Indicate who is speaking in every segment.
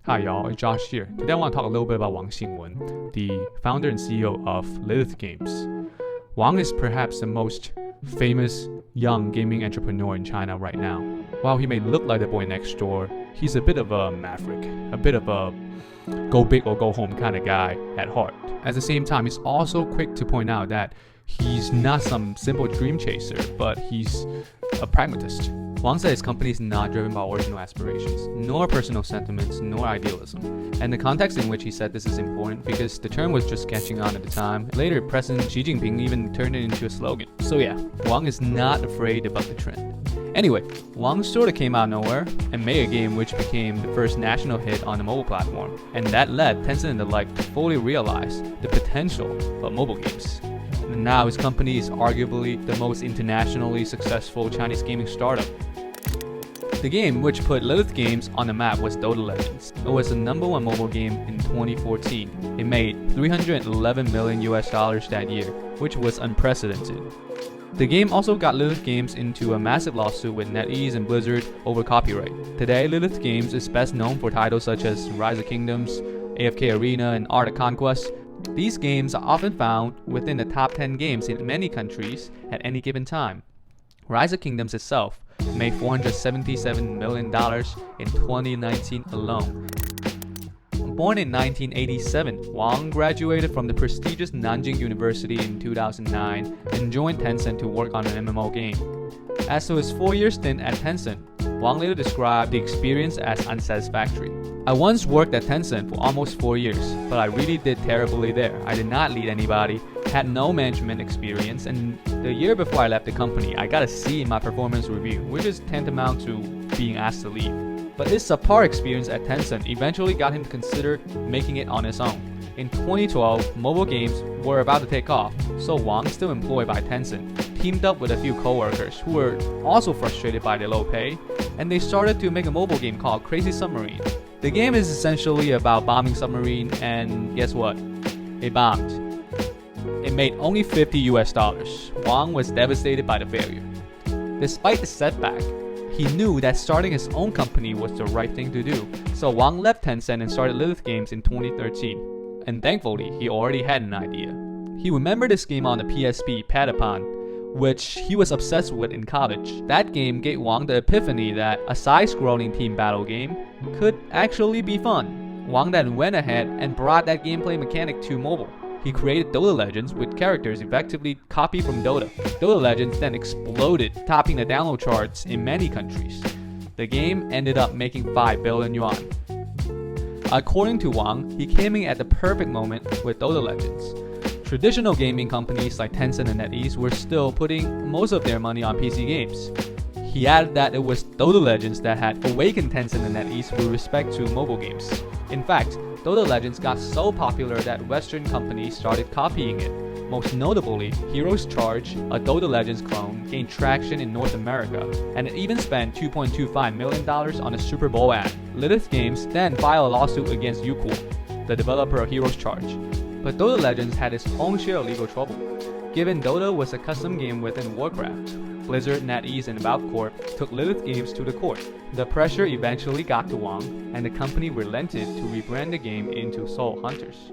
Speaker 1: Hi y'all, it's Josh here. Today I want to talk a little bit about Wang Xinwen, the founder and CEO of Lilith Games. Wang is perhaps the most famous young gaming entrepreneur in China right now. While he may look like the boy next door, he's a bit of a maverick, a bit of a go big or go home kind of guy at heart. At the same time, he's also quick to point out that he's not some simple dream chaser, but he's a pragmatist. Wang said his company is not driven by original aspirations, nor personal sentiments, nor idealism. And the context in which he said this is important because the term was just catching on at the time. Later, President Xi Jinping even turned it into a slogan. So yeah, Wang is not afraid to buck the trend. Anyway, Wang sort of came out of nowhere and made a game which became the first national hit on the mobile platform. And that led Tencent and the like to fully realize the potential of mobile games. And now his company is arguably the most internationally successful Chinese gaming startup. The game which put Lilith Games on the map was Dota Legends. It was the #1 mobile game in 2014. It made $311 million that year, which was unprecedented. The game also got Lilith Games into a massive lawsuit with NetEase and Blizzard over copyright. Today, Lilith Games is best known for titles such as Rise of Kingdoms, AFK Arena, and Art of Conquest. These games are often found within the top 10 games in many countries at any given time. Rise of Kingdoms itself made $477 million in 2019 alone. Born in 1987, Wang graduated from the prestigious Nanjing University in 2009 and joined Tencent to work on an MMO game. As to his 4-year stint at Tencent, Wang later described the experience as unsatisfactory. I once worked at Tencent for almost 4 years, but I really did terribly there. I did not lead anybody, had no management experience, and the year before I left the company, I got a C in my performance review, which is tantamount to being asked to leave. But this subpar experience at Tencent eventually got him to consider making it on his own. In 2012, mobile games were about to take off, so Wang, still employed by Tencent, teamed up with a few co-workers who were also frustrated by the low pay, and they started to make a mobile game called Crazy Submarine. The game is essentially about bombing submarine, and guess what? It bombed. It made only $50. Wang was devastated by the failure. Despite the setback, he knew that starting his own company was the right thing to do, so Wang left Tencent and started Lilith Games in 2013. And thankfully, he already had an idea. He remembered this game on the PSP, Patapon, which he was obsessed with in college. That game gave Wang the epiphany that a side-scrolling team battle game could actually be fun. Wang then went ahead and brought that gameplay mechanic to mobile. He created Dota Legends with characters effectively copied from Dota. Dota Legends then exploded, topping the download charts in many countries. The game ended up making 5 billion yuan. According to Wang, he came in at the perfect moment with Dota Legends. Traditional gaming companies like Tencent and NetEase were still putting most of their money on PC games. He added that it was Dota Legends that had awakened Tencent and NetEase with respect to mobile games. In fact, Dota Legends got so popular that Western companies started copying it. Most notably, Heroes Charge, a Dota Legends clone, gained traction in North America, and it even spent $2.25 million on a Super Bowl ad. Lilith Games then filed a lawsuit against Youku, the developer of Heroes Charge. But Dota Legends had its own share of legal trouble. Given Dota was a custom game within Warcraft, Blizzard, NetEase, and Valve Corp took Lilith Games to the court. The pressure eventually got to Wang, and the company relented to rebrand the game into Soul Hunters.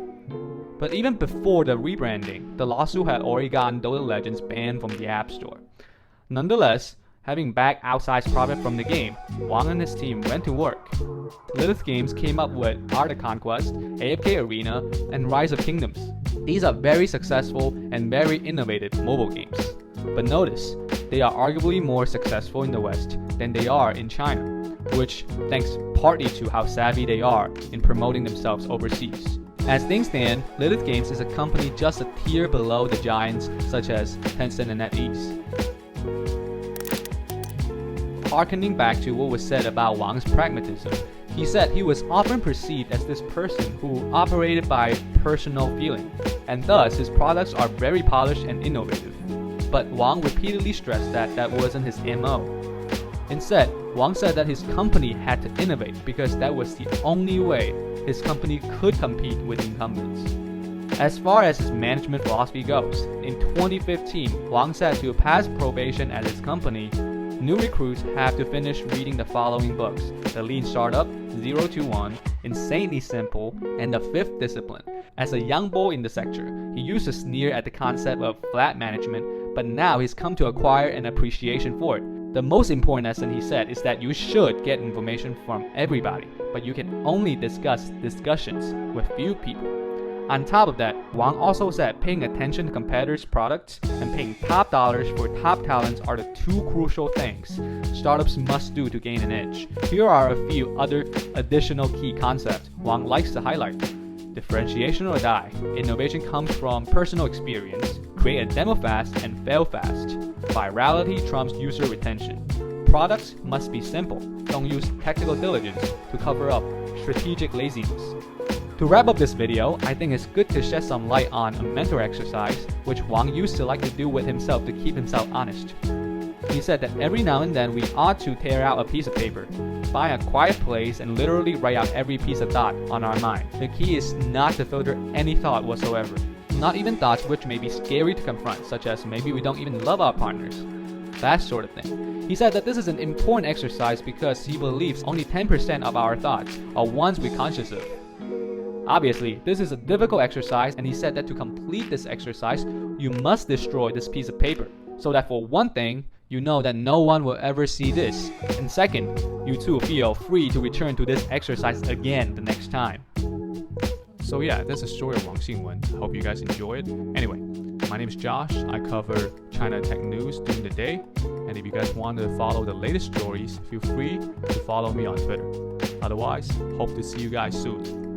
Speaker 1: But even before the rebranding, the lawsuit had already gotten Dota Legends banned from the App Store. Nonetheless, having bagged outsized profit from the game, Wang and his team went to work. Lilith Games came up with Art of Conquest, AFK Arena, and Rise of Kingdoms. These are very successful and very innovative mobile games. But notice, they are arguably more successful in the West than they are in China, which thanks partly to how savvy they are in promoting themselves overseas. As things stand, Lilith Games is a company just a tier below the giants such as Tencent and NetEase. Harkening back to what was said about Wang's pragmatism, he said he was often perceived as this person who operated by personal feeling, and thus his products are very polished and innovative. But Wang repeatedly stressed that that wasn't his MO. Instead, Wang said that his company had to innovate because that was the only way his company could compete with incumbents. As far as his management philosophy goes, in 2015, Wang said to pass probation at his company,
Speaker 2: New recruits have to finish reading the following books: The Lean Startup, 0 to 1, Insanely Simple, and The Fifth Discipline. As a young boy in the sector, he used to sneer at the concept of flat management, but now he's come to acquire an appreciation for it. The most important lesson, he said, is that you should get information from everybody, but you can only discuss discussions with few people. On top of that, Wang also said paying attention to competitors' products and paying top dollars for top talents are the two crucial things startups must do to gain an edge. Here are a few other additional key concepts Wang likes to highlight. Differentiation or die. Innovation comes from personal experience. Create a demo fast and fail fast. Virality trumps user retention. Products must be simple. Don't use technical diligence to cover up strategic laziness. To wrap up this video, I think it's good to shed some light on a mentor exercise, which Wang used to like to do with himself to keep himself honest. He said that every now and then we ought to tear out a piece of paper, find a quiet place, and literally write out every piece of thought on our mind. The key is not to filter any thought whatsoever, not even thoughts which may be scary to confront, such as maybe we don't even love our partners, that sort of thing. He said that this is an important exercise because he believes only 10% of our thoughts are ones we're conscious of. Obviously, this is a difficult exercise, and he said that to complete this exercise, you must destroy this piece of paper, so that for one thing, you know that no one will ever see this, and second, you too feel free to return to this exercise again the next time.
Speaker 1: So yeah, that's the story of Wang Xinwen. I hope you guys enjoyed. Anyway, my name is Josh. I cover China tech news during the day, and if you guys want to follow the latest stories, feel free to follow me on Twitter. Otherwise, hope to see you guys soon.